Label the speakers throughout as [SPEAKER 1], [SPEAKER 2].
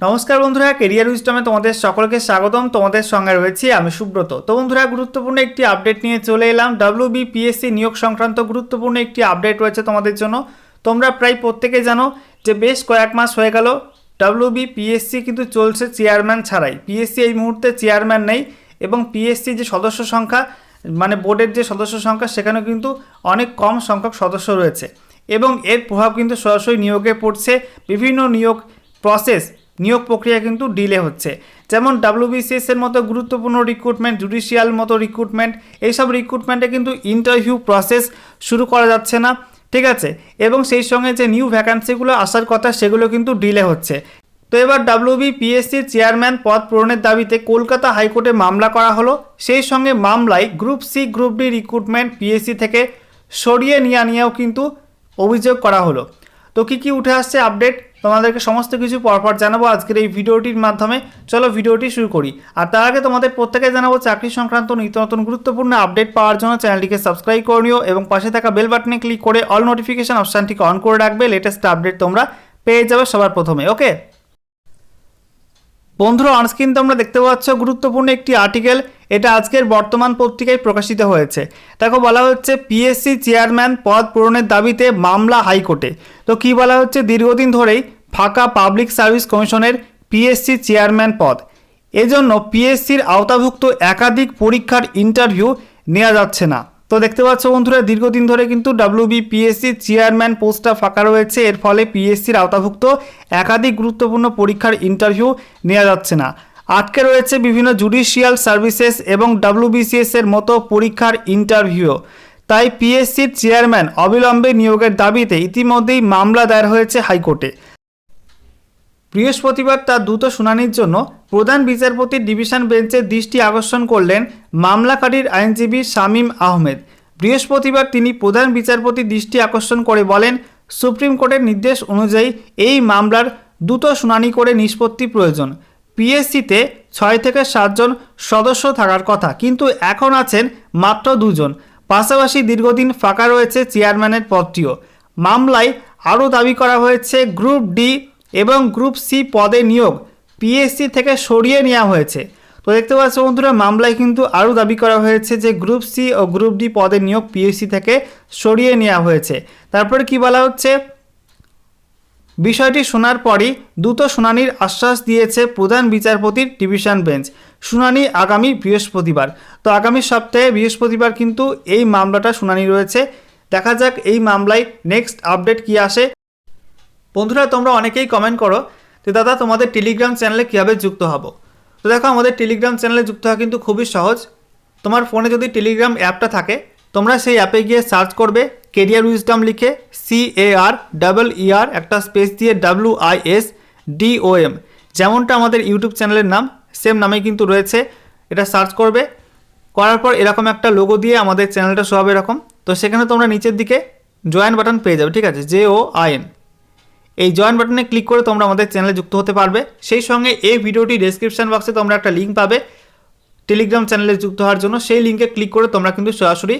[SPEAKER 1] নমস্কার বন্ধুরা, কেরিয়ার উইজডমে তোমাদের সকলকে স্বাগতম। তোমাদের সঙ্গে রয়েছি আমি সুব্রত। তো বন্ধুরা, গুরুত্বপূর্ণ একটি আপডেট নিয়ে চলে এলাম। WBPSC নিয়োগ সংক্রান্ত গুরুত্বপূর্ণ একটি আপডেট রয়েছে তোমাদের জন্য। তোমরা প্রায় প্রত্যেকেই জানো যে বেশ কয়েক মাস হয়ে গেল WBPSC কিন্তু চলছে চেয়ারম্যান ছাড়াই। পিএসসি এই মুহূর্তে চেয়ারম্যান নেই এবং পিএসসি যে সদস্য সংখ্যা মানে বোর্ডের যে সদস্য সংখ্যা সেখানেও কিন্তু অনেক কম সংখ্যক সদস্য রয়েছে এবং এর প্রভাব কিন্তু সরাসরি নিয়োগে পড়ছে। বিভিন্ন নিয়োগ প্রক্রিয়া কিন্তু ডিলে হচ্ছে। যেমন WBCS এর মতো গুরুত্বপূর্ণ রিক্রুটমেন্ট, জুডিশিয়াল মতো রিক্রুটমেন্ট, এইসব রিক্রুটমেন্টে কিন্তু ইন্টারভিউ প্রসেস শুরু করা যাচ্ছে না, ঠিক আছে। এবং সেই সঙ্গে যে নিউ ভ্যাকান্সিগুলো আসার কথা সেগুলো কিন্তু ডিলে হচ্ছে। তো এবার WBPSC চেয়ারম্যান পদ পূরণের দাবিতে কলকাতা হাইকোর্টে মামলা করা হলো। সেই সঙ্গে মামলায় group C group D recruitment PSC থেকে সরিয়ে নিয়েও কিন্তু অভিযোগ করা হলো। তো কী উঠে আসছে আপডেট তোমাদেরকে সমস্ত কিছু পরপর জানাবো আজকের এই ভিডিওটির মাধ্যমে। চলো ভিডিওটি শুরু করি। আর তার আগে তোমাদের প্রত্যেকে জানাবো চাকরি সংক্রান্ত নিত্য নতুন গুরুত্বপূর্ণ আপডেট পাওয়ার জন্য চ্যানেলটিকে সাবস্ক্রাইব করে নিও এবং পাশে থাকা বেল বাটনে ক্লিক করে অল নোটিফিকেশন অপশানটিকে অন করে রাখবে। লেটেস্ট আপডেট তোমরা পেয়ে যাবে সবার প্রথমে। ওকে বন্ধুরা, অনস্ক্রিন তোমরা দেখতে পাচ্ছ গুরুত্বপূর্ণ একটি আর্টিকেল। এটা আজকের বর্তমান পত্রিকায় প্রকাশিত হয়েছে। দেখো, বলা হচ্ছে পিএসসি চেয়ারম্যান পদ পূরণের দাবিতে মামলা হাইকোর্টে। তো কি বলা হচ্ছে, দীর্ঘদিন ধরেই ফাঁকা পাবলিক সার্ভিস কমিশনের পিএসসি চেয়ারম্যান পদ। এজন্য পিএসসির আওতাভুক্ত একাধিক পরীক্ষার ইন্টারভিউ নেওয়া যাচ্ছে না। তো দেখতে পাচ্ছ বন্ধুরা, দীর্ঘদিন ধরে কিন্তু WBPSC চেয়ারম্যান পোস্টটা ফাঁকা রয়েছে। এর ফলে পিএসসির আওতাভুক্ত একাধিক গুরুত্বপূর্ণ পরীক্ষার ইন্টারভিউ নেওয়া যাচ্ছে না। আটকে রয়েছে বিভিন্ন জুডিশিয়াল সার্ভিসেস এবং WBCS এর মতো পরীক্ষার ইন্টারভিউ। তাই পিএসসির চেয়ারম্যান অবিলম্বে নিয়োগের দাবিতে ইতিমধ্যেই মামলা দায়ের হয়েছে হাইকোর্টে। বৃহস্পতিবার তার দ্রুত শুনানির জন্য প্রধান বিচারপতির ডিভিশন বেঞ্চের দৃষ্টি আকর্ষণ করলেন মামলাকারীর আইনজীবী শামীম আহমেদ। বৃহস্পতিবার তিনি প্রধান বিচারপতির দৃষ্টি আকর্ষণ করে বলেন, সুপ্রিম কোর্টের নির্দেশ অনুযায়ী এই মামলার দ্রুত শুনানি করে নিষ্পত্তি প্রয়োজন। পিএসসিতে 6 থেকে 7 জন সদস্য থাকার কথা, কিন্তু এখন আছেন মাত্র 2 জন। পাশাপাশি দীর্ঘদিন ফাঁকা রয়েছে চেয়ারম্যানের পদটিও। মামলায় আরও দাবি করা হয়েছে গ্রুপ ডি এবং গ্রুপ সি পদে নিয়োগ পিএসসি থেকে সরিয়ে নেওয়া হয়েছে। তো দেখতে পাচ্ছ বন্ধুরা, মামলায় কিন্তু আরও দাবি করা হয়েছে যে গ্রুপ সি ও গ্রুপ ডি পদে নিয়োগ পিএসসি থেকে সরিয়ে নেওয়া হয়েছে। তারপরে কি বলা হচ্ছে, বিষয়টি শোনার পরই দ্রুত শুনানির আশ্বাস দিয়েছে প্রধান বিচারপতির ডিভিশন বেঞ্চ। শুনানি আগামী বৃহস্পতিবার। তো আগামী সপ্তাহে বৃহস্পতিবার কিন্তু এই মামলাটা শুনানি রয়েছে। দেখা যাক এই মামলায় নেক্সট আপডেট কি আসে। বন্ধুরা, তোমরা অনেকেই কমেন্ট করো যে দাদা তোমাদের টেলিগ্রাম চ্যানেলে কীভাবে যুক্ত হব। তো দেখো, আমাদের টেলিগ্রাম চ্যানেলে যুক্ত হওয়া কিন্তু খুবই সহজ। তোমার ফোনে যদি টেলিগ্রাম অ্যাপটা থাকে, তোমরা সেই অ্যাপে গিয়ে সার্চ করবে কেরিয়ার উইজডম লিখে, CARER একটা স্পেস দিয়ে WISDOM, যেমনটা আমাদের ইউটিউব চ্যানেলের নাম সেম নামেই কিন্তু রয়েছে। এটা সার্চ করবে, করার পর এরকম একটা লোগো দিয়ে আমাদের চ্যানেলটা শো হবে এরকম। তো সেখানে তোমরা নিচের দিকে জয়েন বাটন পেয়ে যাবে, ঠিক আছে, JOIN। এই জয়েন বাটনে ক্লিক করে তোমরা আমাদের চ্যানেলে যুক্ত হতে পারবে। সেই সঙ্গে এই ভিডিওটি ডেসক্রিপশন বক্সে তোমরা একটা লিঙ্ক পাবে টেলিগ্রাম চ্যানেলে যুক্ত হওয়ার জন্য। সেই লিঙ্কে ক্লিক করে তোমরা কিন্তু সরাসরি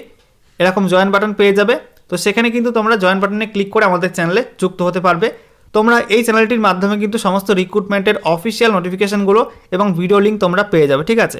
[SPEAKER 1] এরকম জয়েন বাটন পেয়ে যাবে। তো সেখানে কিন্তু তোমরা জয়েন বাটনে ক্লিক করে আমাদের চ্যানেলে যুক্ত হতে পারবে। তোমরা এই চ্যানেলটির মাধ্যমে কিন্তু সমস্ত রিক্রুটমেন্টের অফিসিয়াল নোটিফিকেশনগুলো এবং ভিডিও লিঙ্ক তোমরা পেয়ে যাবে, ঠিক আছে।